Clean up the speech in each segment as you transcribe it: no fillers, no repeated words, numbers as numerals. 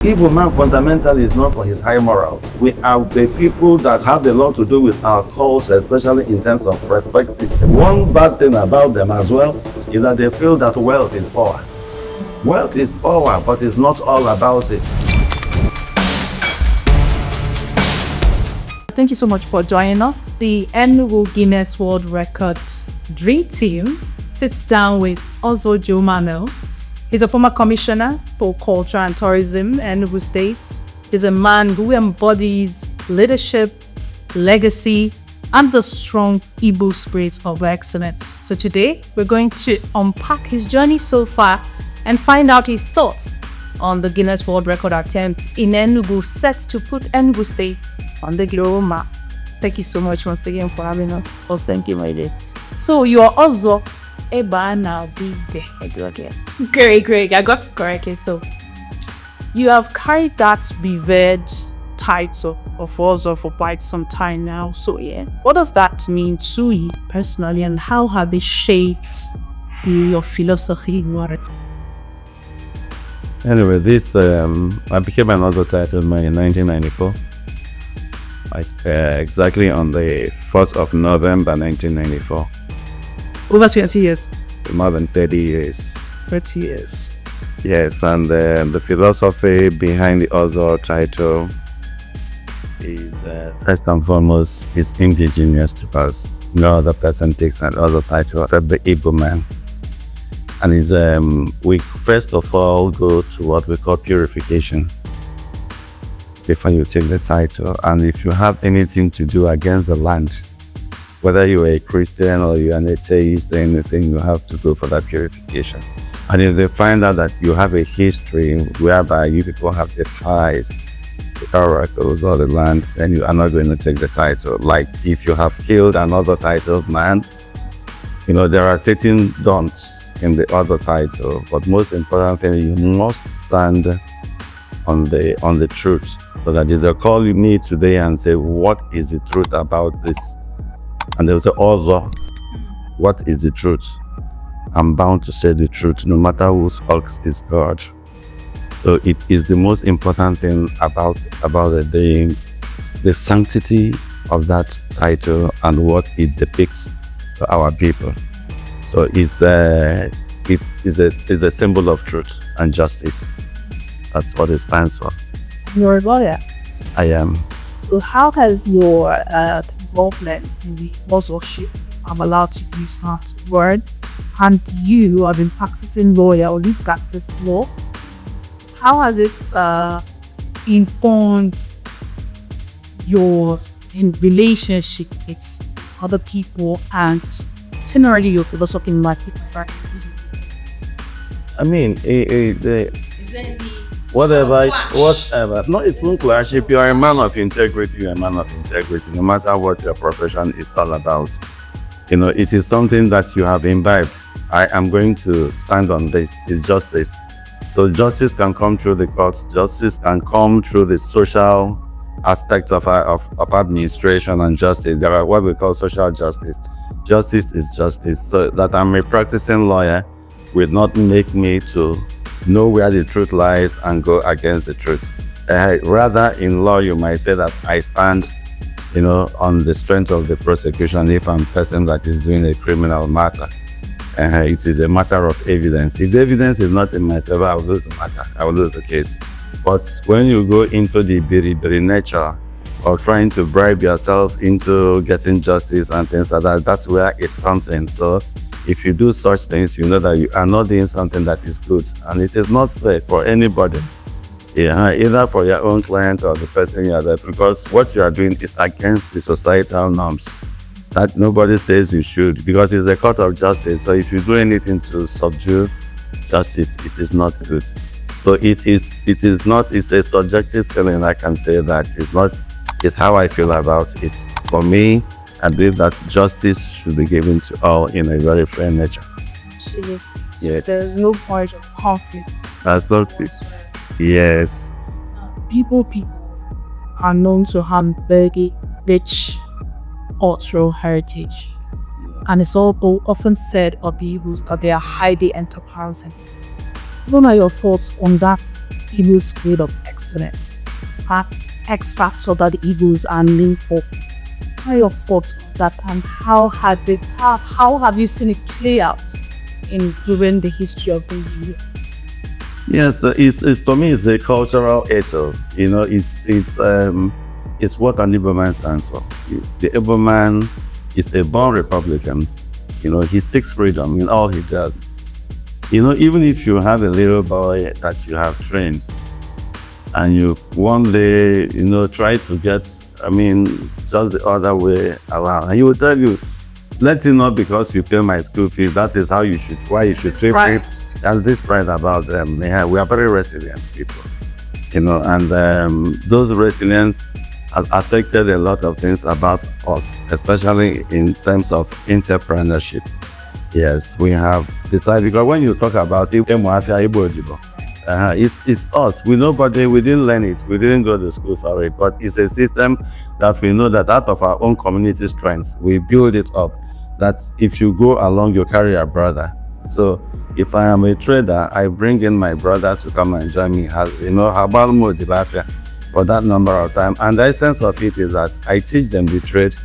Igbo man fundamentally is known for his high morals. We are the people that have a lot to do with our culture, especially in terms of respect system. One bad thing about them as well is that they feel that wealth is power. Wealth is power, but it's not all about it. Thank you so much for joining us. The Enugu Guinness World Record Dream Team sits down with Ozo Joe Mmamel. He's a former commissioner for culture and tourism, Enugu State. He's a man who embodies leadership, legacy, and the strong Igbo spirit of excellence. So today, we're going to unpack his journey so far and find out his thoughts on the Guinness World Record attempt in Enugu, set to put Enugu State on the global map. Thank you so much once again for having us. Oh, thank you, my dear. So you are also Eba now big day. Great. I got correctly. So you have carried that beloved title of Ozo for quite some time now. So yeah, what does that mean to you personally, and how have they shaped your philosophy? Anyway, this I became an Ozo title man in 1994. Exactly on the 4th of November 1994. Over 20 years. More than 30 years. 30 years. Yes, and the philosophy behind the Ozo title is first and foremost is indigenous to us. No other person takes an Ozo title except the Igbo man. And is we first of all go to what we call purification before you take the title. And if you have anything to do against the land, whether you're a Christian or you're an atheist or anything, you have to go for that purification. And if they find out that you have a history whereby you people have defied the oracles or the land, then you are not going to take the title. Like if you have killed another title man, you know, there are certain don'ts in the other title, but most important thing, you must stand on the truth. So that is, they'll call me today and say, what is the truth about this? And they'll say, Ozo, what is the truth? I'm bound to say the truth, no matter whose ox is God. So it is the most important thing about the sanctity of that title and what it depicts to our people. So it is a symbol of truth and justice. That's what it stands for. You're a lawyer. I am. So how has your involvement in the authorship, I'm allowed to use that word, and you have been practicing lawyer or you practice law, how has it informed your relationship with other people and generally your philosophy in life? I mean, whatever. No, it won't clash. If you are a man of integrity, you're a man of integrity, no matter what your profession is all about. You know, it is something that you have imbibed. I am going to stand on this. It's justice. So justice can come through the courts. Justice can come through the social aspect of administration and justice. There are what we call social justice. Justice is justice. So that I'm a practicing lawyer will not make me to know where the truth lies and go against the truth. Rather, in law, you might say that I stand, you know, on the strength of the prosecution if I'm a person that is doing a criminal matter. It is a matter of evidence. If the evidence is not in my favor, I will lose the matter. I will lose the case. But when you go into the biri nature of trying to bribe yourself into getting justice and things like that, that's where it comes in. So if you do such things, you know that you are not doing something that is good, and it is not fair for anybody. Yeah, either for your own client or the person you are there, because what you are doing is against the societal norms that nobody says you should, because it's a court of justice. So if you do anything to subdue justice, it is not good. So it's a subjective feeling. I can say that it's how I feel about it. For me, I believe that justice should be given to all in a very fair nature. Absolutely. Yes. There's no point of conflict. That's not it. Yes. People are known to have very rich cultural heritage. And it's all often said of Igbos that they are highly enterprising. What are your thoughts on that Igbo School of Excellence, that X factor that the Igbos are named for. What are your thoughts on that, and how have you seen it play out during the history of the Igbo? Yes, for me, it's a cultural ethos. It's what an Igbo man stands for. The Igbo man is a born Republican. He seeks freedom in all he does. Even if you have a little boy that you have trained, and you one day, try to get, just the other way around, and he will tell you, let it not because you pay my school fees, that is why you should treat me. There's this pride about them. We are very resilient people, and those resilience has affected a lot of things about us, especially in terms of entrepreneurship. Yes, we have decided, because when you talk about it's us. We didn't learn it, we didn't go to school for it, but it's a system that we know that out of our own community strengths, we build it up, that if you go along, you carry a brother. So if I am a trader, I bring in my brother to come and join me, for that number of time. And the essence of it is that I teach them the trade,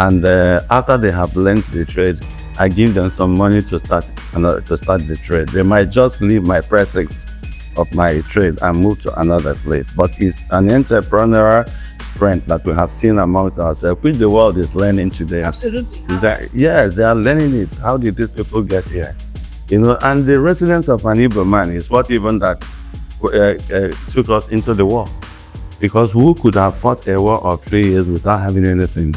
and after they have learned the trade, I give them some money to start the trade. They might just leave my precinct of my trade and move to another place. But it's an entrepreneurial strength that we have seen amongst ourselves, which the world is learning today. Absolutely. Yes, they are learning it. How did these people get here? And the resilience of an Igbo man is what even that took us into the war. Because who could have fought a war of 3 years without having anything?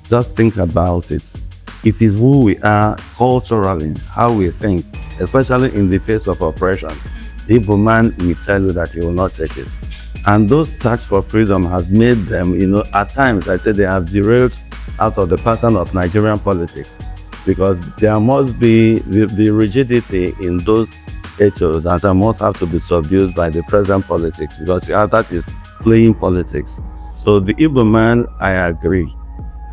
Just think about it. It is who we are culturally, how we think, especially in the face of oppression. The Igbo man will tell you that he will not take it. And those search for freedom has made them, at times, I say they have derailed out of the pattern of Nigerian politics. Because there must be the rigidity in those ethos, and they must have to be subdued by the present politics, because that is playing politics. So the Igbo man, I agree,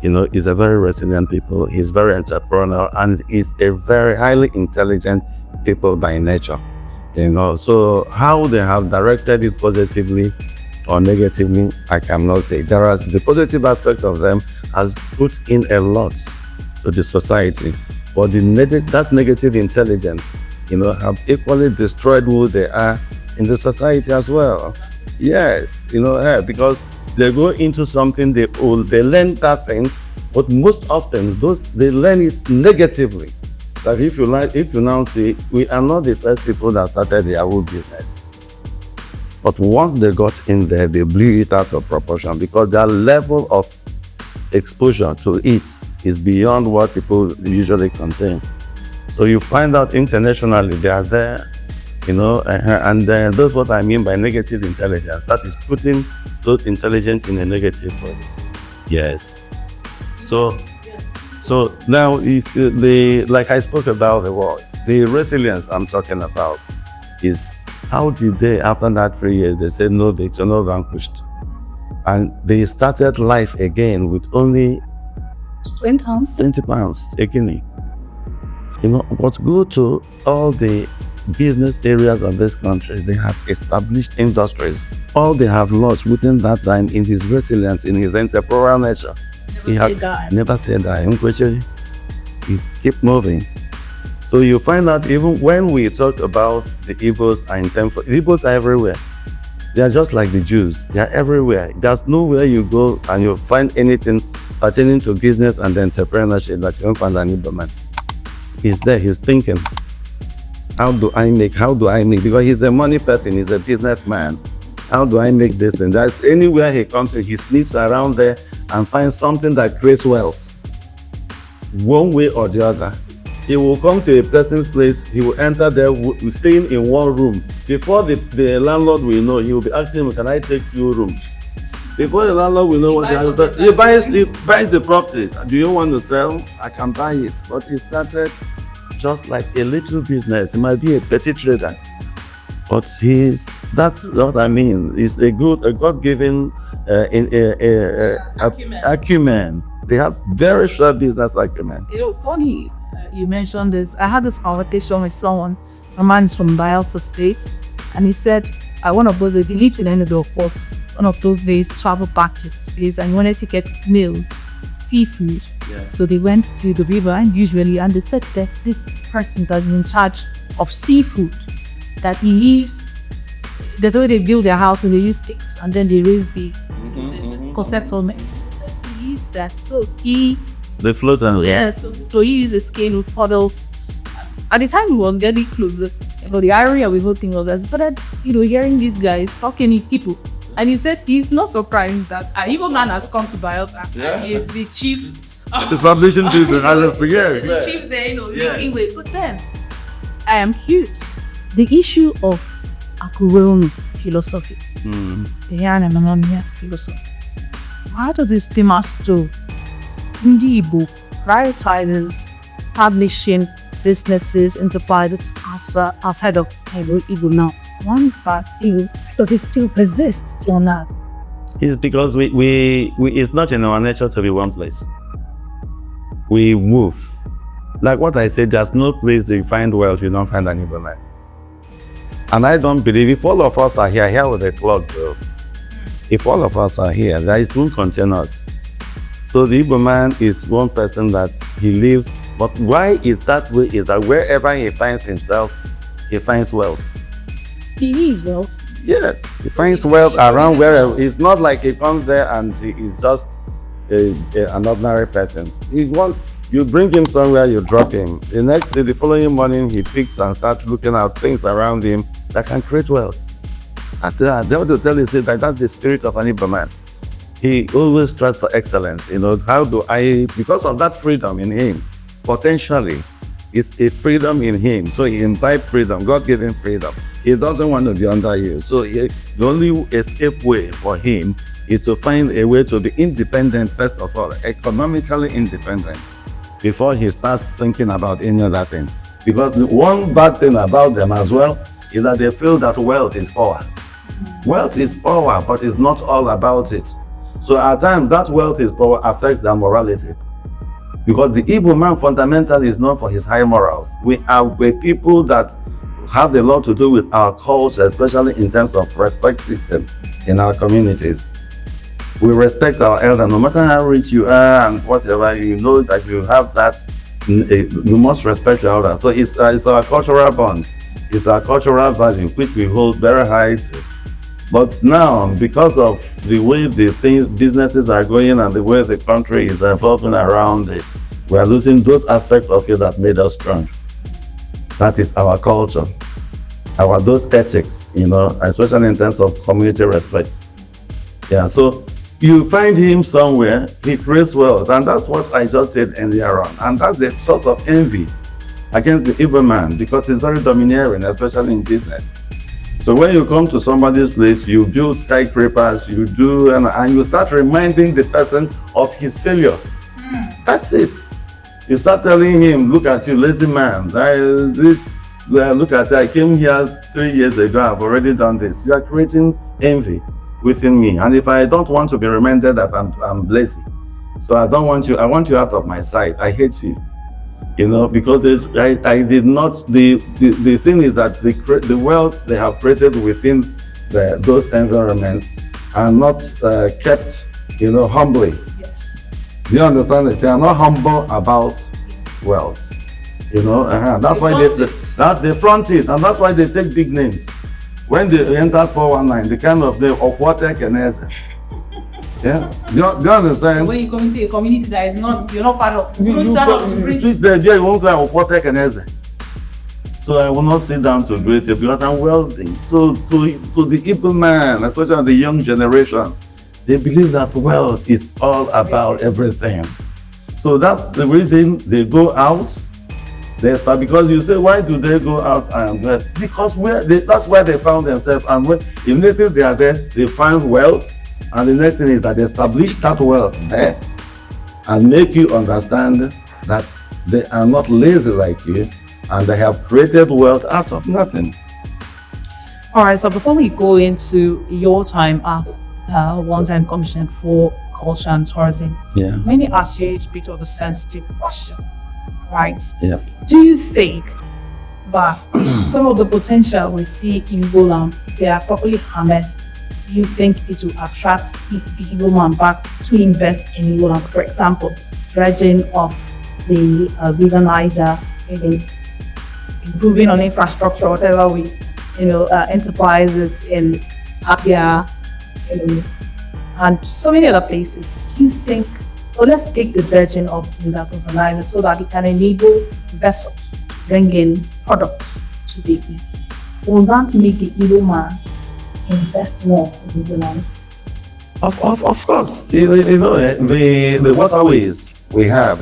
is a very resilient people. He's very entrepreneurial, and is a very highly intelligent people by nature. So how they have directed it positively or negatively, I cannot say. The positive aspect of them has put in a lot to the society, but that negative intelligence, have equally destroyed who they are in the society as well. Yes, because they go into something, they learn that thing, but most often they learn it negatively. That if you now see, we are not the first people that started the Yahoo business. But once they got in there, they blew it out of proportion, because their level of exposure to it is beyond what people usually contain. So you find out internationally they are there, and that's what I mean by negative intelligence. That is putting those intelligence in a negative way. Yes. So now, if like I spoke about the war, the resilience I'm talking about is how did they, after that 3 years, they said no, they are not vanquished, and they started life again with only 20 pounds. 20 pounds a guinea. But go to all the business areas of this country, they have established industries. All they have lost within that time in his resilience, in his entrepreneurial nature. Never said die. He keep moving. So you find out, even when we talk about the Igbos the Igbos are everywhere. They are just like the Jews. They are everywhere. There's nowhere you go and you'll find anything pertaining to business and entrepreneurship that you don't find an Igbo man. He's there, he's thinking, how do I make, because he's a money person, he's a businessman. How do I make this? And that's anywhere he comes to, he sniffs around there and finds something that creates wealth. One way or the other. He will come to a person's place, he will enter there, staying in one room. Before the landlord will know, he will be asking him, can I take 2 rooms? Before the landlord will know what he buys the property. Do you want to sell? I can buy it. But he started just like a little business. He might be a petty trader. But that's what I mean. He's a God-given acumen. They have very sharp business acumen. Funny you mentioned this. I had this conversation with someone. A man is from State, and he said one of those, they lived in Enugu, of course. One of those days, traveled back to this place and wanted to get meals, seafood. Yeah. So they went to the river and they said that this person that's in charge of seafood, that he leaves, there's a way they build their house and they use sticks and then they raise the settlements. He used that. So they float and so he used a scale to follow. At the time we were getting close, the area we were thinking of, I started, hearing these guys talking to people. And he said he's not surprised that an Igbo man has come to Bielsa. Yeah. He is the chief. Establishing business, the chief there, making way. But then, I am curious. The issue of Akuron philosophy, the Yanamania philosophy. How does this Timasto Ndi Igbo prioritizes establishing businesses, enterprises outside of Igbo now? One's bad thing because it still persists till now. It's because we it's not in our nature to be one place. We move. Like what I said, there's no place that you find wealth you don't find an Igbo man. And I don't believe if all of us are here with a clock, though. If all of us are here, there is no contain us. So the Igbo man is one person that he lives. But why is that way? Is that wherever he finds himself, he finds wealth. He is wealth. Yes, he finds wealth around wherever. It's not like he comes there and he is just an ordinary person. You bring him somewhere, you drop him. The next day, the following morning, he picks and starts looking at things around him that can create wealth. I said, they want to tell you, say that that's the spirit of an Igbo man. He always strives for excellence. How do I, because of that freedom in him, potentially, it's a freedom in him. So he imbibed freedom. God gave him freedom. He doesn't want to be under you. So the only escape way for him is to find a way to be independent, first of all, economically independent, before he starts thinking about any other thing. Because the one bad thing about them as well is that they feel that wealth is power. Wealth is power, but it's not all about it. So at times, that wealth is power affects their morality. Because the Igbo man fundamentally is known for his high morals. We're people that have a lot to do with our culture, especially in terms of respect system in our communities. We respect our elder, no matter how rich you are and whatever, you know that you have that, you must respect your elder. So it's our cultural bond. It's our cultural value, which we hold very high to. But now, because of the way businesses are going and the way the country is evolving around it, we are losing those aspects of it that made us strong. That is our culture, those ethics, especially in terms of community respect. Yeah, so you find him somewhere, he creates wealth, and that's what I just said earlier on. And that's a source of envy against the Igbo man because he's very domineering, especially in business. So when you come to somebody's place, you build skyscrapers, you do, and you start reminding the person of his failure. That's it. You start telling him, look at you, lazy man. Look at it, I came here 3 years ago, I've already done this. You are creating envy within me. And if I don't want to be reminded that I'm lazy, so I don't want you, I want you out of my sight. I hate you. Because I did not, the thing is that the wealth they have created within those environments are not kept, humbly. Yes. Do you understand it? They are not humble about wealth. That's why they front it, and that's why they take big names. When they enter 419, the kind of name of Watek and Eze. Yeah, do you understand? When you come into a community that is not, you're not part of, you don't stand up to greet. You won't say Watek and Eze. So I will not sit down to greet you because I'm wealthy. So to the Igbo man, especially the young generation, they believe that wealth is all about everything. So that's the reason they go out. They start, because you say, why do they go out? Because that's where they found themselves. And immediately they are there, they find wealth. And the next thing is that they establish that wealth there and make you understand that they are not lazy like you and they have created wealth out of nothing. All right, so before we go into your time as one-time commissioner for culture and tourism, let me ask you a bit of a sensitive question, right? Yeah. Do you think but some of the potential we see in Igbo land, if they are properly harnessed, do you think it will attract the Igbo man back to invest in Igbo land? For example, dredging of the River Niger, maybe improving on infrastructure, whatever ways, enterprises in Abia, and so many other places. Do you think, well, let's take the dredging of the River Niger so that it can enable vessels bring in products to the east? Will that make the Igbo man invest more in the land? Of course, the waterways we have,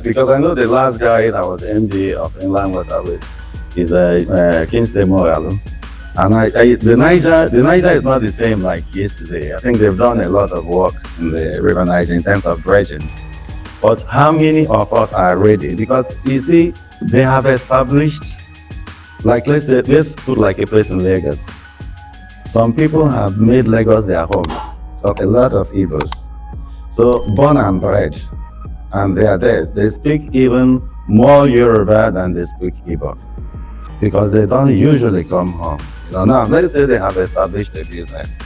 because I know the last guy that was MD of Inland Waterways is Kingsley Moralo. And the Niger is not the same like yesterday. I think they've done a lot of work in the River Niger in terms of dredging. But how many of us are ready? Because you see, they have established, like let's put like a place in Lagos. Some people have made Lagos their home, of a lot of Igbos. So born and bred, and they are there. They speak even more Yoruba than they speak Igbo, because they don't usually come home. Now let's say they have established a business,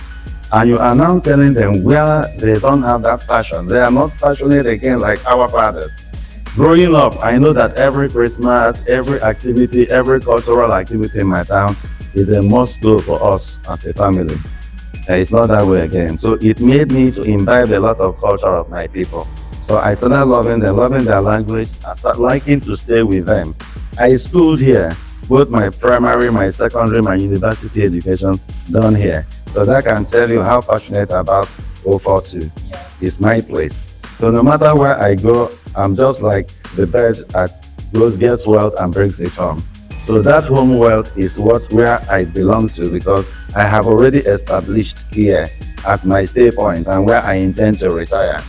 and you are now telling them where they don't have that passion. They are not passionate again like our fathers. Growing up, I know that every Christmas, every activity, every cultural activity in my town is a must-go for us as a family. It's not that way again. So it made me to imbibe a lot of culture of my people. So I started loving them, loving their language. I started liking to stay with them. I schooled here, both my primary, my secondary, my university education done here. So that can tell you how passionate about 042. It's my place. So no matter where I go, I'm just like the bird that goes, gets wealth and brings it home. So that home wealth is where I belong to, because I have already established here as my stay point and where I intend to retire.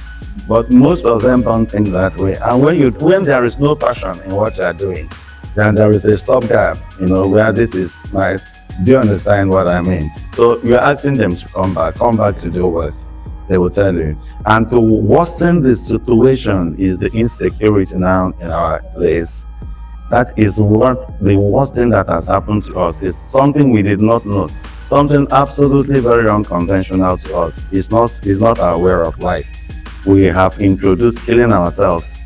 But most of them don't think that way. And when there is no passion in what you are doing, then there is a stopgap, where this is my, do you understand what I mean? So you're asking them to come back to do work, they will tell you. And to worsen the situation is the insecurity now in our place. That is the worst thing that has happened to us. Is something we did not know, something absolutely very unconventional to us. It's not our way of life. We have introduced killing ourselves.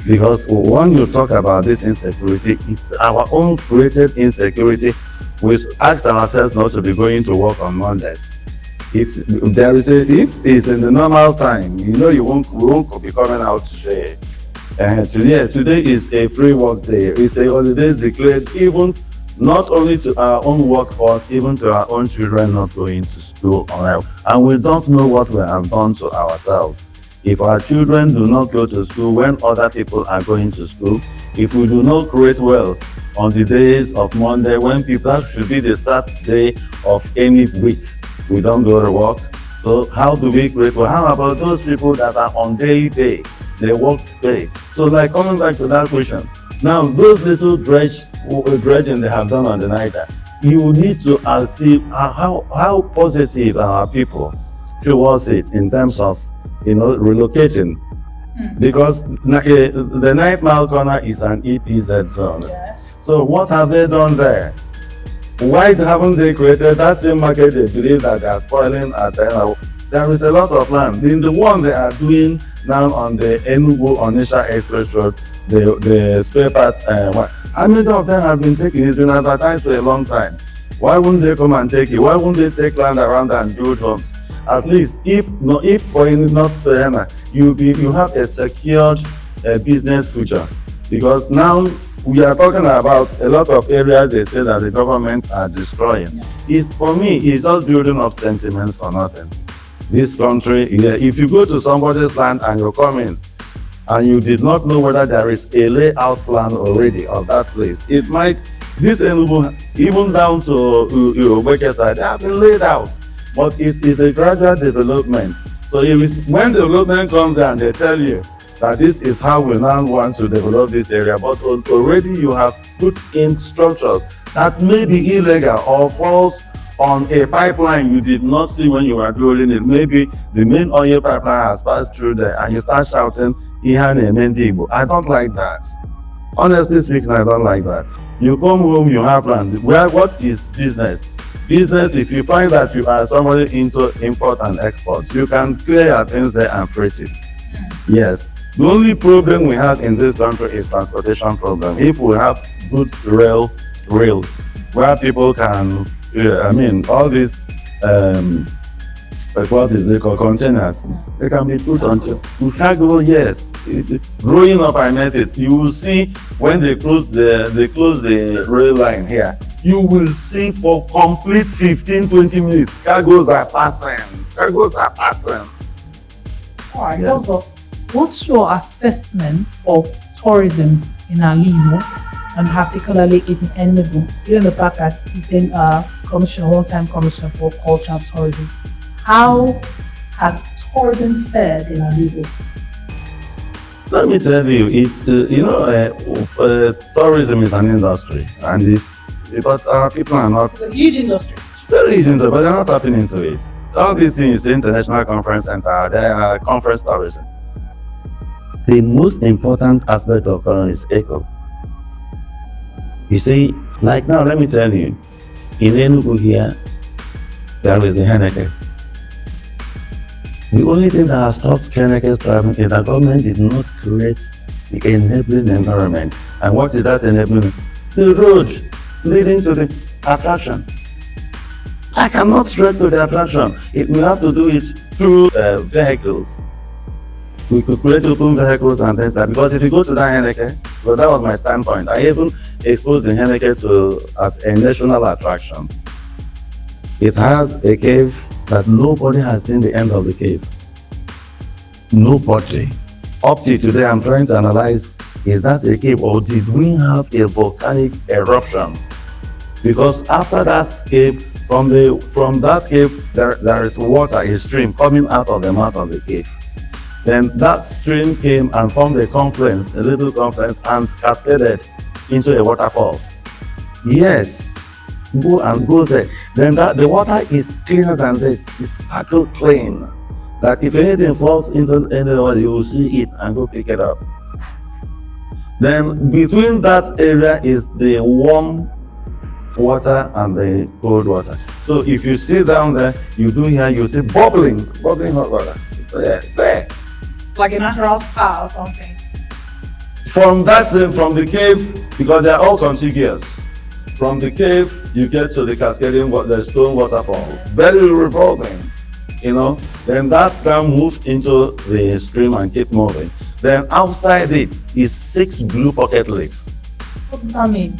Because when you talk about this insecurity, it's our own created insecurity. We ask ourselves not to be going to work on Mondays. If it's in the normal time, we won't be coming out today. Today is a free work day. It's a holiday declared even not only to our own workforce, even to our own children not going to school. And we don't know what we have done to ourselves. If our children do not go to school when other people are going to school, if we do not create wealth on the days of Monday when that should be the start day of any week, we don't go to work. So how do we create wealth? How about those people that are on daily pay? They work to pay. So like coming back to that question, now those little dredging they have done on the Niger, you need to see how positive are our people towards it in terms of relocating. Because the 9 Mile Corner is an EPZ zone. Yes. So what have they done there? Why haven't they created that same market they believe that they are spoiling at Enugu? There is a lot of land. In the one they are doing now on the Enugu Onisha Express Road, the spare parts, how many of them have been taken? It's been advertised for a long time. Why wouldn't they come and take it? Why wouldn't they take land around and build homes? At least if for North Carolina, you have a secured business future. Because now we are talking about a lot of areas they say that the government are destroying. For me, it's just building up sentiments for nothing. This country, if you go to somebody's land and you come in and you did not know whether there is a layout plan already of that place, it might, this Enugu, even down to Uweke side, they have been laid out. But it's a gradual development. So when development comes there and they tell you that this is how we now want to develop this area, but already you have put in structures that may be illegal or false on a pipeline you did not see when you were drilling it. Maybe the main oil pipeline has passed through there and you start shouting, Igbo. I don't like that. Honestly speaking, I don't like that. You come home, you have land. Well, what is business? Business, if you find that you are somebody into import and export, you can clear your things there and freight it. Yes. The only problem we have in this country is transportation problem. If we have good rails where people can, all these what is it called, containers, they can be put onto. In fact, yes, growing up I met it. You will see when they close the rail line here, you will see for complete 15-20 minutes cargoes are passing. All right. Yes. Also, what's your assessment of tourism in Igbo, and particularly in Enugu, given the fact that you've been a one-time commissioner for culture and tourism? How has tourism fared in Igbo? Let me tell you, it's tourism is an industry, and but our people are not. It's a huge industry. Very huge industry, but they're not tapping into it. All these things, international conference center, they are conference tourism. The most important aspect of tourism is eco. You see, like now, let me tell you, in Enugu here, there is the Henneke. The only thing that has stopped Henneke's traveling is that government did not create the enabling environment. And what is that enabling? The road leading to the attraction. I cannot straight to the attraction. We have to do it through vehicles. We could create open vehicles and things like that. Because if you go to that Henneke, well, that was my standpoint. I even exposed the Henneke as a national attraction. It has a cave that nobody has seen the end of the cave. Nobody. Up to today, I'm trying to analyze, is that a cave or did we have a volcanic eruption? Because after that cave, from that cave, there is water, a stream coming out of the mouth of the cave. Then that stream came and formed a confluence, a little confluence, and cascaded into a waterfall. Yes. Go there. Then the water is cleaner than this. It's sparkle clean. That if anything falls into any water, you will see it and go pick it up. Then between that area is the warm water and the cold water. So if you sit down there, you see bubbling hot water. There. Like a natural spa or something. From the cave, because they are all contiguous. From the cave, you get to the cascading, the stone waterfall. Very revolving, Then that can move into the stream and keep moving. Then outside it is 6 blue pocket lakes. What does that mean?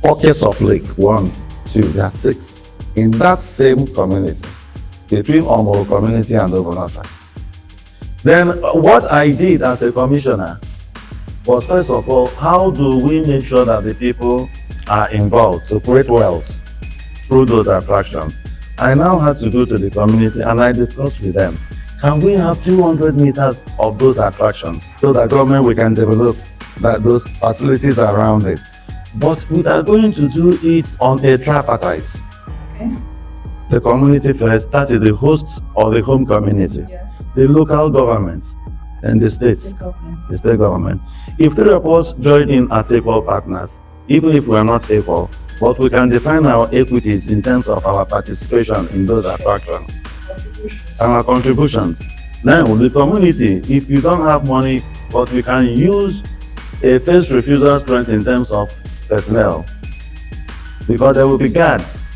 Pockets of lake, 1, 2, there are 6. In that same community, between Omo community and Ogonata. Then what I did as a commissioner was, first of all, how do we make sure that the people are involved to create wealth through those attractions? I now had to go to the community and I discussed with them, can we have 200 meters of those attractions so that government we can develop those facilities around it? But we are going to do it on a tripartite. Okay. The community first, that is the host or the home community, the local government, and the state government. If 3 of us join in as equal partners, even if we are not equal, but we can define our equities in terms of our participation in those attractions and our contributions. Now, the community, if you don't have money, but we can use a first refusal strength in terms of personnel, because there will be guards.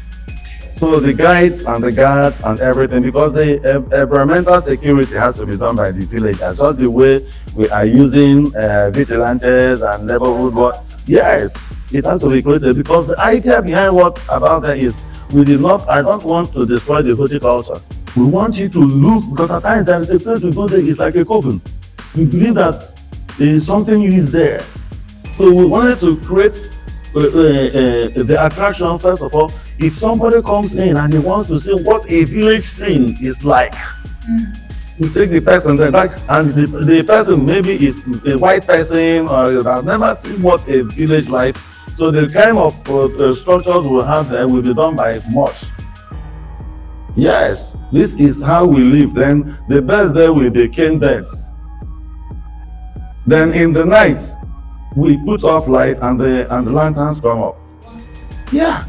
So the guides and the guards and everything, because the environmental security has to be done by the villagers, just the way we are using vigilantes and neighborhood watch. Yes, it has to be created, because the idea behind what about that is I don't want to destroy the horticulture. We want you to look, because at times there is a place we go there, it's like a coven. We believe that there is something is there. So we wanted to create the attraction. First of all, if somebody comes in and he wants to see what a village scene is like, you take the person there, and the person maybe is a white person or has never seen what a village life. So the kind of structures we have there will be done by much. Yes, this is how we live. Then the best there will be cane beds. Then in the night, we put off light and the lanterns come up. Yeah.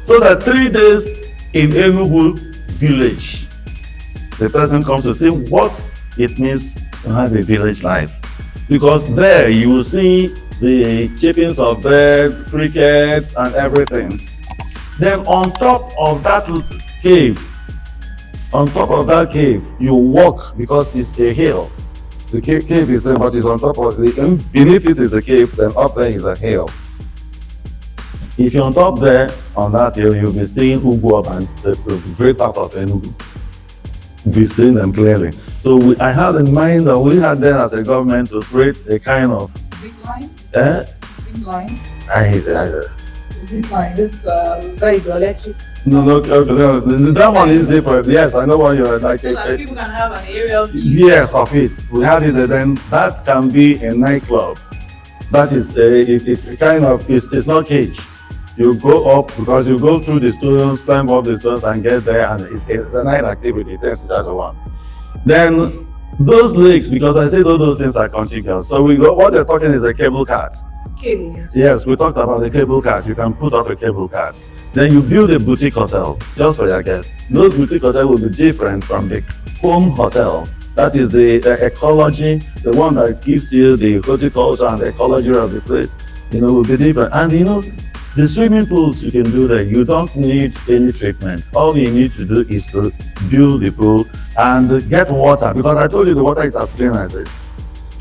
So that 3 days in Enugu village, the person comes to see what it means to have a village life. Because there you will see the chippings of bird, crickets, and everything. Then on top of that cave, you walk because it's a hill. The cave is there, but it's on top of the, beneath it is a cave, then up there is a hill. If you're on top there, on that hill, you'll be seeing Ugbo and the great part of Enugu. You'll be seeing them clearly. So I had in mind that we had then as a government to create a kind of zip line. Zip line. Zip line. This very electric. No, that one is different. Yes, I know what you're like. So that people can have an aerial view. Yes, of it. We had it, and then that can be a nightclub. That is it kind of it's not caged. You go up because you go through the stones, climb up the stones, and get there, and it's a night activity. That's one. Then those lakes, because I said all those things are contiguous. So we go. What they're talking is a cable cart. Cable, yes. Yes, we talked about the cable cart. You can put up a cable cart. Then you build a boutique hotel just for your guests. Those boutique hotels will be different from the home hotel. That is the ecology, the one that gives you the horticulture and the ecology of the place. Will be different. And the swimming pools you can do there. You don't need any treatment. All you need to do is to build the pool and get water, because I told you the water is as clean as this.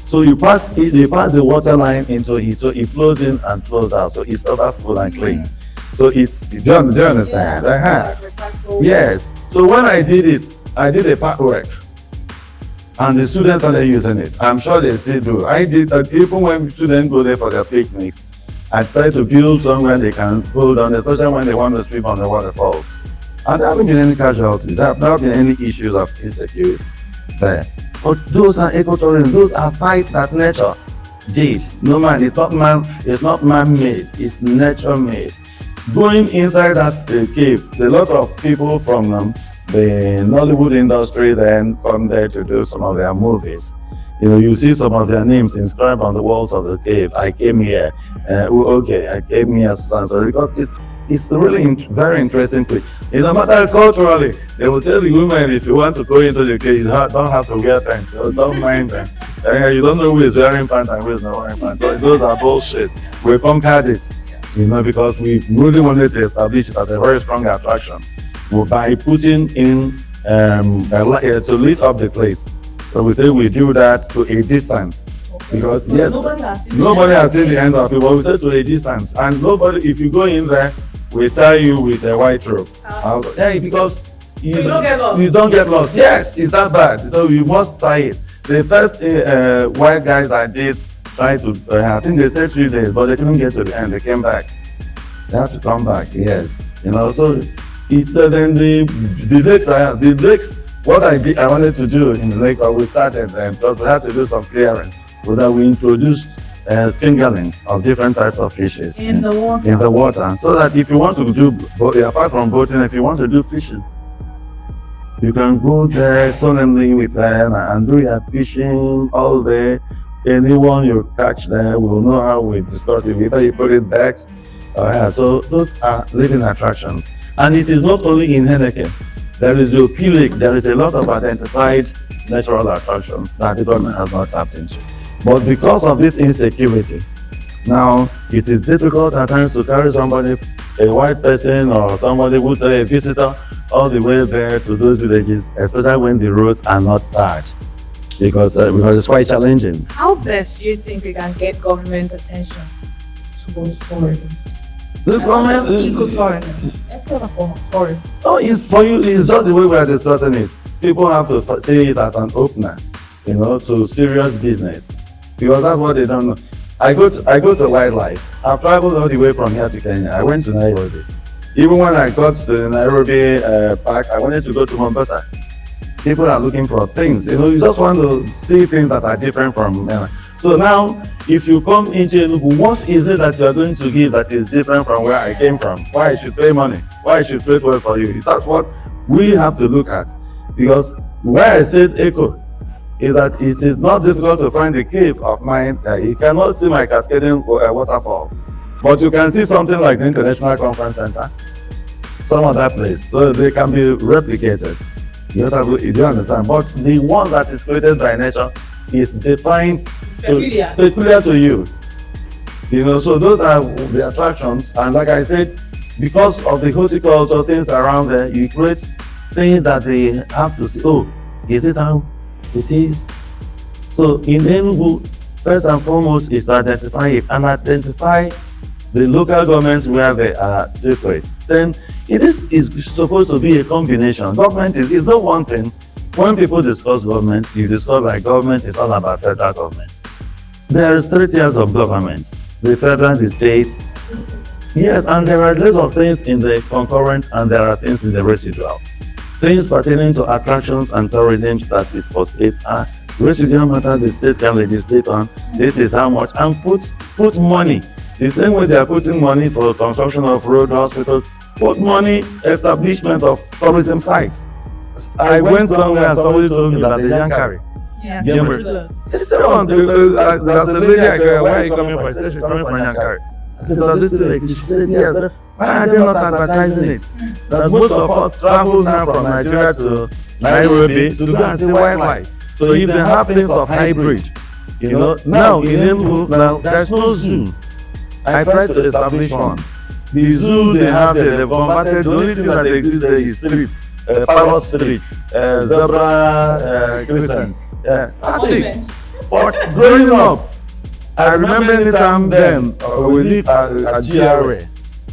So you pass the water line into it, so it flows in and flows out. So it's over full and clean. So it's, do you understand? Yeah. Yes. So when I did it, I did a patchwork, and the students started using it. I'm sure they still do. I did that even when students go there for their picnics. I decided to build somewhere they can hold on, especially when they want to swim on the waterfalls. And there haven't been any casualties. There haven't been any issues of insecurity there. But those are ecotourism. Those are sites that nature did. No man, it's not man-made. It's nature-made. Going inside that cave, a lot of people from the Nollywood industry then come there to do some of their movies. You see some of their names inscribed on the walls of the cave. I came here. I came here, so because it's really very interesting place. No matter culturally, they will tell the women if you want to go into the cave, you don't have to wear pants. Don't mind them. You don't know who is wearing pants and who is not wearing pants. So those are bullshit. We conquered it, because we really wanted to establish it as a very strong attraction by putting in to lit up the place. So we say we do that to a distance, because so yes, nobody has seen the end of it, but we say to a distance, and nobody, if you go in there, we tie you with a white rope. Because you don't get lost. Yes, it's that bad. So you must tie it. The first white guys that did try to, I think they stayed 3 days, but they couldn't get to the end. They came back. They have to come back. Yes, so it's then the lakes. What I wanted to do in the lake, we started because we had to do some clearing, so that we introduced fingerlings of different types of fishes in the water. So that if you want to do, apart from boating, if you want to do fishing, you can go there solemnly with them and do your fishing all day. Anyone you catch there will know how we discuss it. Either you put it back. So those are living attractions, and it is not only in Henneke. There is the Opi Lake. There is a lot of identified natural attractions that the government has not tapped into. But because of this insecurity, now it is difficult at times to carry somebody, a white person or somebody who's a visitor, all the way there to those villages, especially when the roads are not bad, because it's quite challenging. How best do you think we can get government attention towards tourism? The government ecotourism. It's for you. It's just the way we are discussing it. People have to see it as an opener, to serious business, because that's what they don't know. I go to wildlife. I've traveled all the way from here to Kenya. I went to Nairobi. Even when I got to the Nairobi park, I wanted to go to Mombasa. People are looking for things. You just want to see things that are different from. So now, if you come into Enugu, what is it that you are going to give that is different from where I came from? Why I should pay money? Why I should pay well for you? That's what we have to look at. Because why I said eco, is that it is not difficult to find a cave of mine. You cannot see my cascading waterfall, but you can see something like the International Conference Center, some of that place, so they can be replicated. You do understand? But the one that is created by nature is defined peculiar to you. You know, so those are the attractions, and like I said, because of the horticulture things around there, you create things that they have to see. Oh, is it how it is? So in Enugu, first and foremost is to identify it and identify the local governments where they are secret. Then it is supposed to be a combination. Government is not one thing. When people discuss government, you discover like government is all about federal government. There is 3 tiers of governments: the federal, the state. Yes, and there are lots of things in the concurrent, and there are things in the residual. Things pertaining to attractions and tourism that is for states are residual matters the state can legislate on. This is how much, and put money. The same way they are putting money for construction of road, hospitals, put money establishment of tourism sites. I went somewhere and somebody told me that the Yankari. Yeah. There's a lady I go, where are you coming from? She said she's coming from Yankari. I said, does this still exist? She said, yes. Why are they not advertising it? That most of us travel now from Nigeria to Nairobi to go and see wildlife. So if they have things of hybrid, you know, now in Enugu, now there's no zoo. I tried to establish one. The zoo they have there, they've converted, the only thing that exists there is streets, parrot street, zebra crescent. That's it. But growing up, I remember anytime then, we lived at GRA.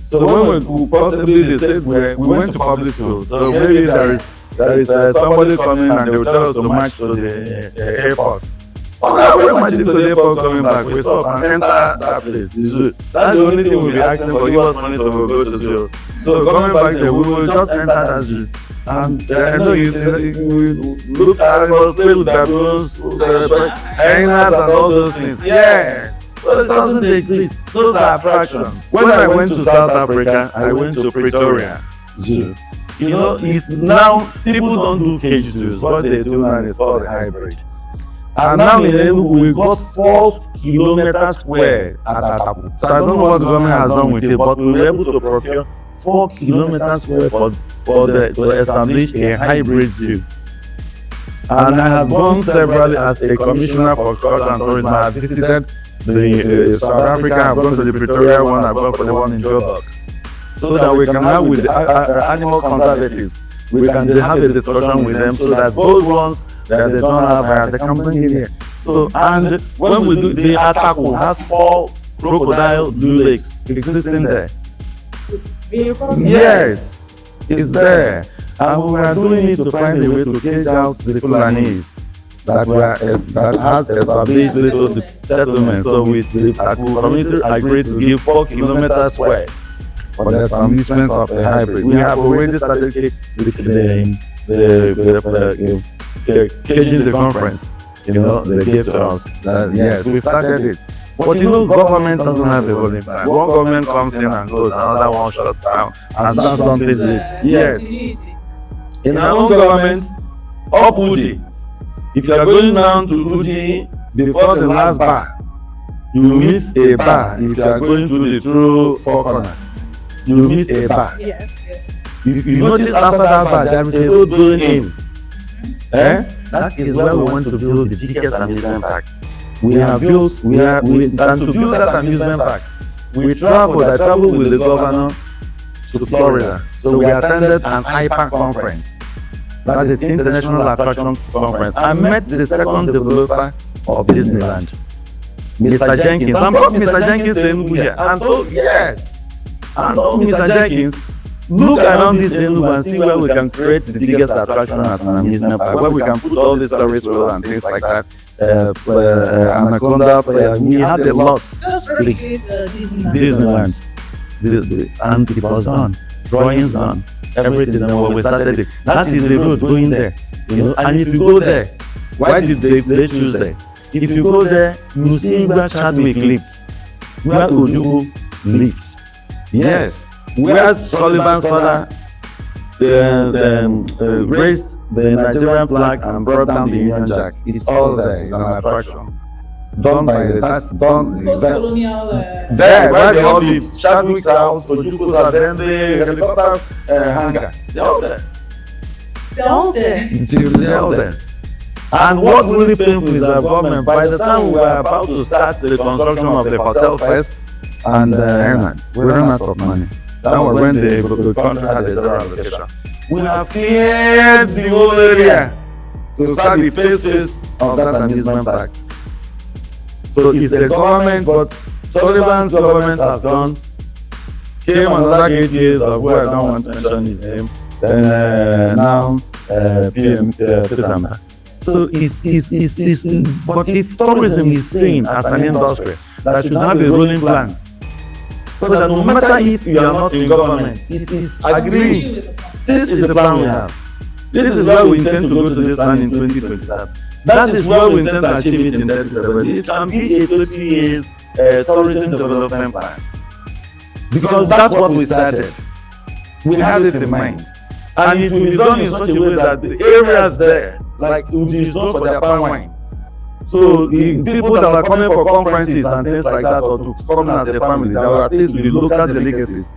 So when we possibly, they said we went to public school. So maybe there is somebody coming and they will tell us to march to the airport. We're marching to the airport coming back. We stop and enter that place, the zoo. That's the only thing we'll be asking for. Give us money to go to the zoo. So coming back there, we will just enter that zoo. And I know you look at animals, play with baboons, hyenas and all those things. Yes. But it doesn't exist. Those are attractions. When I went to South Africa, I went to Pretoria Zoo. You know, it's now, people don't do cage zoos. What they do now is called a hybrid. And now in Enugu, we got 4 kilometers square at Atapu. So I don't know what the government has done with it, but we were able to procure 4 kilometers square to establish a hybrid zoo. And I have gone severally as a commissioner for culture and tourism. I have visited the South Africa, I've gone to the Pretoria one, I've gone for the one in Joburg. So that we can have with the animal conservatives, we can have a discussion with them so that those ones that they don't have, they can bring it here. So, and when we do, the Ataku has 4 crocodile blue lakes existing there. Yes, it's there. And we are doing it to find a way to cage out the Fulanis that has established little settlements. So we the community agreed to give 4 kilometers square for the establishment of a hybrid. We have already started caging the conference. You know, they gave to us. Yes, we started it. But you know, government doesn't have a holding time. One government comes in and goes, another one shuts down and does something. Yes. In our own government, up Udi. If you are going down to Udi before the last bar, you meet a bar. If you are going to the true 4 corner, you meet a bar. Yes. If you notice after that bar, there is a road going in. That is where we want to build the biggest amusement park. We have built, and to build that amusement park, I traveled with the governor to Florida. So we attended an IPAC conference. That is International Attraction Conference. I met the second developer of Disneyland, Mr. Jenkins. I brought Mr. Jenkins to Enugu here and told, Mr. Jenkins, look around this Enugu and see where we can create the biggest attraction as an amusement park, where we can put all these tourist road and things like that. Anaconda, we had a lot. Just replicate Disneyland. And it was done. Drawings done. Everything done when we started it. That is the road going there. You know, and if you go there, why did they choose there? If you go there, you see where Chadwick lived, where Ojubu lived. Yes. Where Sullivan's father raised the Nigerian flag and brought down the Union Jack. It's all there. It's an attraction. Done by that's done Post-colonial. there where they all live. Chadwick's house, Ojuku's house, then the helicopter hangar. They're all there. They're all there. They're all there. And what's really painful is that government, by the time we were about to start the construction of the hotel first, and we ran out of money. That was when the country had a zero allocation. We have cleared the whole area to start the phase of that amusement park. So it's a government, but Sullivan's government has done. Came another 8 years of who I don't want to mention his name. Then now PM Peter. So it's but if tourism is seen as an industry that should have a rolling plan, so that no matter if you are not in government, it is agreed. This is the plan we have. This is where we intend to go to this plan in 2027. That is where we intend to achieve it in 2027. It can be a 20 years tourism development plan. Because that's what we started. We had it in mind. And it will be done in such a way that the areas there, like Uji is known for their palm wine. So the people that are coming for conferences and things like that, or to come as a family, they will at least with the local delicacies.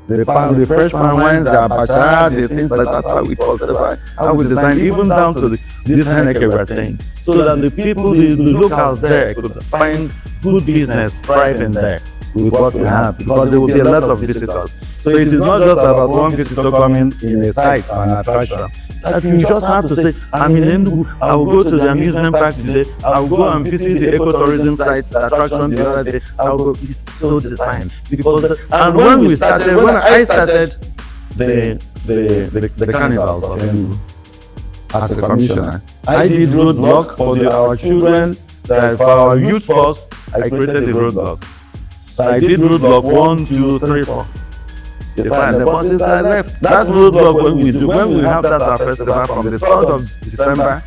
The fresh palm wines, the abacha, the things like that's how we classify, how we design, even down to this Henneke we are saying. So that the people, the locals there could find good business thriving there with what we have, because there will be a lot of visitors. So it is not just about one visitor coming in a site or an attraction. That you just have to say, I'm in Enugu, I will go to the amusement park today, I will go and visit the ecotourism sites, the attraction the other day, I will go. It's so defined. Because and when I started the carnivals of Enugu as a commissioner, I did roadblock for our children, for our youth force. I created the roadblock. So I did roadblock 1, 2, 3, 4. The buses I left. That roadblock when we have that festival from the 3rd of December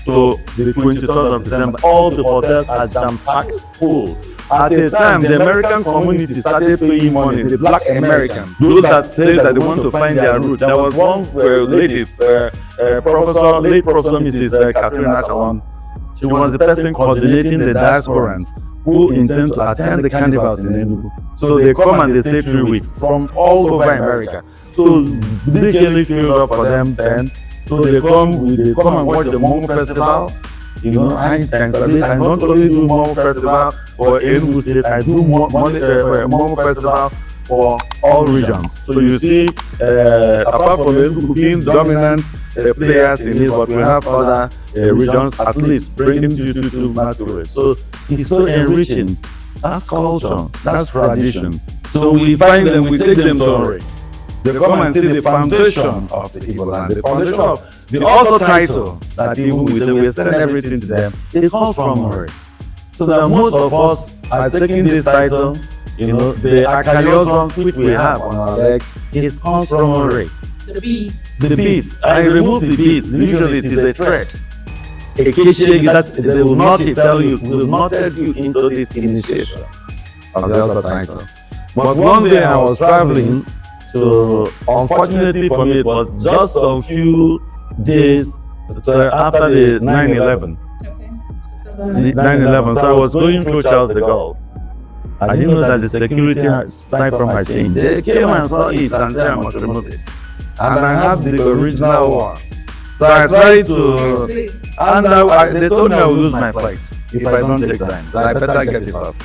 to the 23rd of December, all the hotels are jam-packed full. At a time, the American community started paying money, the Black American, those that say that they want to find their root. There was one lady, late Professor Mrs. Katrina Chalon. She was the person coordinating the diasporans who intend to attend the carnivals in Enugu. So they come and they stay 3 weeks from all over America. So they generally filled up for them then. So they come and watch the Momo Festival. You know, I not only do Momo Festival for Enugu State, I do Momo Festival for all regions. So you see, apart from Enugu being dominant players in it, but we have other regions at least bringing you to masquerade. So it's so enriching. That's culture, that's tradition. So we find them, we take them to Ori. They come and see the foundation of the Igbo land, the foundation of the author title that even we extend everything to them. It comes from Ori. So that most of us are taking this title. You know, the Akariozon which we have on our leg, it comes from Ori. The beads. The beads. I remove the beads. Usually it is a thread. A kishegi that they will not tell you, will not take you into this initiation of the other title. But one day I was traveling to, unfortunately for me, it was just some few days after the 9/11. Okay. 9/11. So I was going through Charles de Gaulle. I didn't know that the security sniper machine, they came and saw it and said I must remove it. And I have the original one. So I tried to, and they told me I will lose my flight if I don't take time. So I better get it off.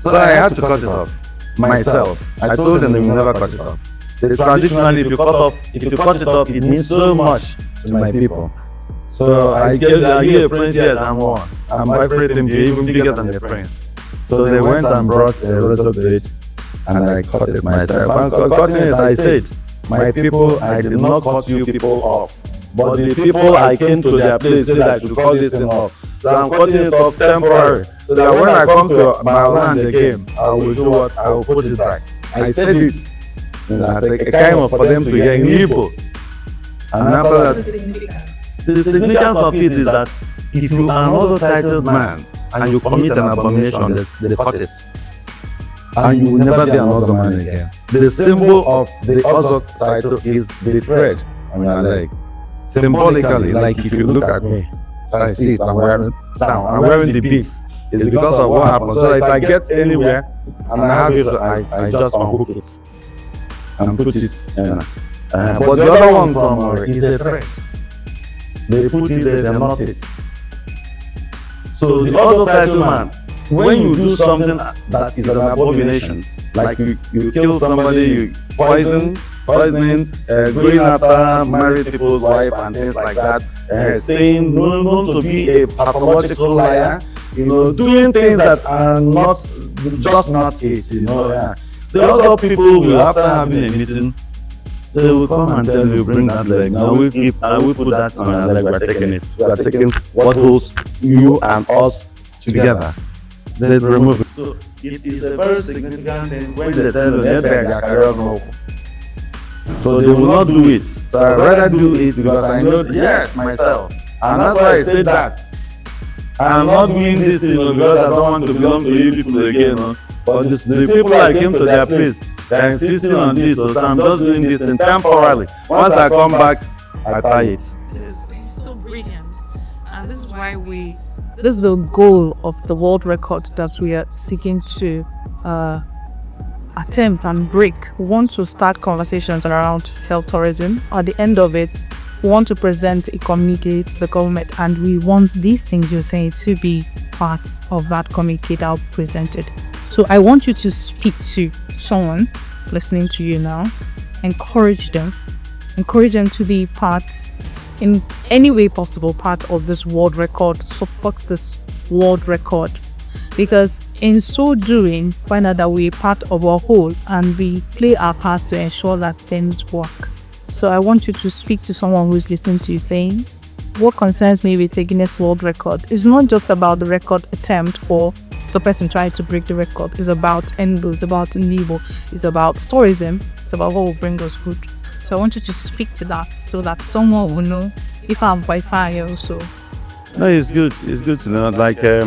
So I had to cut it off myself. I told them they will never cut it off. Traditionally, if you cut it off, it means so much to my people. So I gave a prince, yes, I'm one. I'm vibrating even bigger than the prince. So they went and brought a razor blade and I cut it myself. And cutting it, I said, my people, I did not cut you people off. But the people I came to their place said I should cut this thing off. So I'm cutting it off temporary. So that when I come to my land again, I will do what? I will put it back. I said it. As a kind of for them to hear in Igbo. And after that, the significance of it is that if you are another titled man, and you commit an abomination, they cut it. and you will never be an Ozo man again. The symbol of the Ozo title is the thread on your leg. Symbolically, like if you look at me, I see it, I'm wearing the beads. It's because of what happened. So if I get anywhere and I have it, I just unhook it and put it. But the other one from is a thread. They put it there, they knot it. So the other title man, when you do something that is an abomination, like you kill somebody, you poisoning, going after married people's wife and things like that, saying known to be a pathological liar, doing things that are not it, The other people will, after having a meeting, they will come and tell you, bring that leg. Now we put that on our leg, we're taking it. We're taking what holds you and us together. They remove it. So it is a very significant thing when they tell you, they beg their careers more. So they will not do it. So I'd rather do it because I know myself. And that's why I say that. I'm not doing this thing because I don't want to belong to you people again. But the people I came to their place, they're insisting on this. So I'm just doing this thing temporarily. Once I come back, I buy it. It's so brilliant. And this is why this is the goal of the world record that we are seeking to attempt and break. We want to start conversations around health tourism. At the end of it, we want to present a communique to the government, and we want these things you're saying to be part of that communique that are presented. So I want you to speak to someone listening to you now. Encourage them to be part, in any way possible, part of this world record, support this world record, because in so doing, find out that we're part of our whole and we play our part to ensure that things work. So I want you to speak to someone who's listening to you saying, what concerns me with the Guinness World Record is not just about the record attempt or the person trying to break the record. It's about Enugu, it's about Igbo, it's about tourism, it's about what will bring us good. So I want you to speak to that so that someone will know if I'm Wi-Fi also. No, it's good. It's good to know. Like the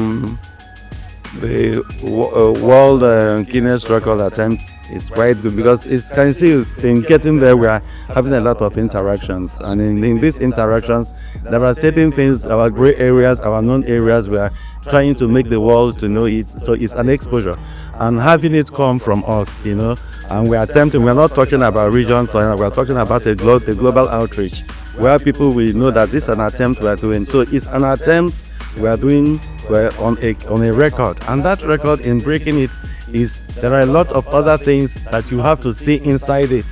World Guinness Record attempt is quite good because it's can see in getting there we are having a lot of interactions, and in these interactions there are certain things, our gray areas, our known areas, we are trying to make the world to know it. So it's an exposure, and having it come from us, and we're attempting. We're not talking about regions, we're talking about the global outreach, where people will know that this is an attempt we're doing. So it's an attempt we're doing. We're on a record, and that record, in breaking it, is there are a lot of other things that you have to see inside it.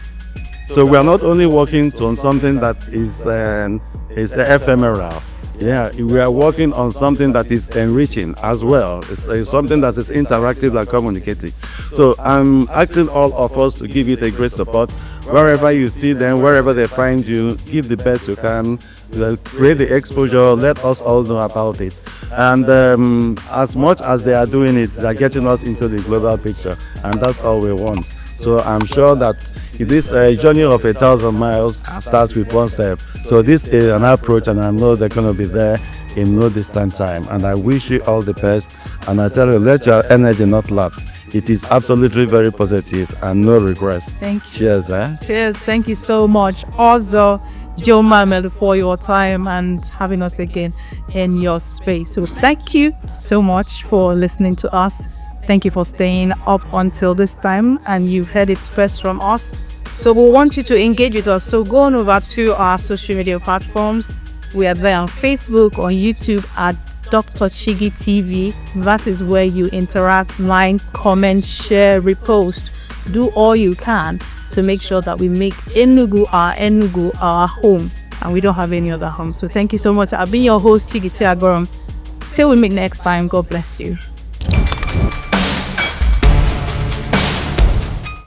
So we are not only working on something that is ephemeral. Yeah, we are working on something that is enriching as well. It's something that is interactive and communicative. So I'm asking all of us to give it a great support. Wherever you see them, wherever they find you, give the best you can. Create the exposure, let us all know about it. And as much as they are doing it, they are getting us into the global picture, and that's all we want. So I'm sure that this journey of 1,000 miles starts with one step. So this is an approach, and I know they're going to be there in no distant time. And I wish you all the best. And I tell you, let your energy not lapse. It is absolutely very positive and no regrets. Thank you. Cheers. Cheers. Thank you so much, Ozo Joe Mmamel, for your time and having us again in your space. So thank you so much for listening to us. Thank you for staying up until this time, and you've heard it first from us. So we want you to engage with us. So go on over to our social media platforms. We are there on Facebook, on YouTube at Dr Chiggy TV. That is where you interact, like, comment, share, repost. Do all you can to make sure that we make Enugu our home, and we don't have any other home. So thank you so much. I've been your host, Chiggy TV. Till we meet next time, God bless you.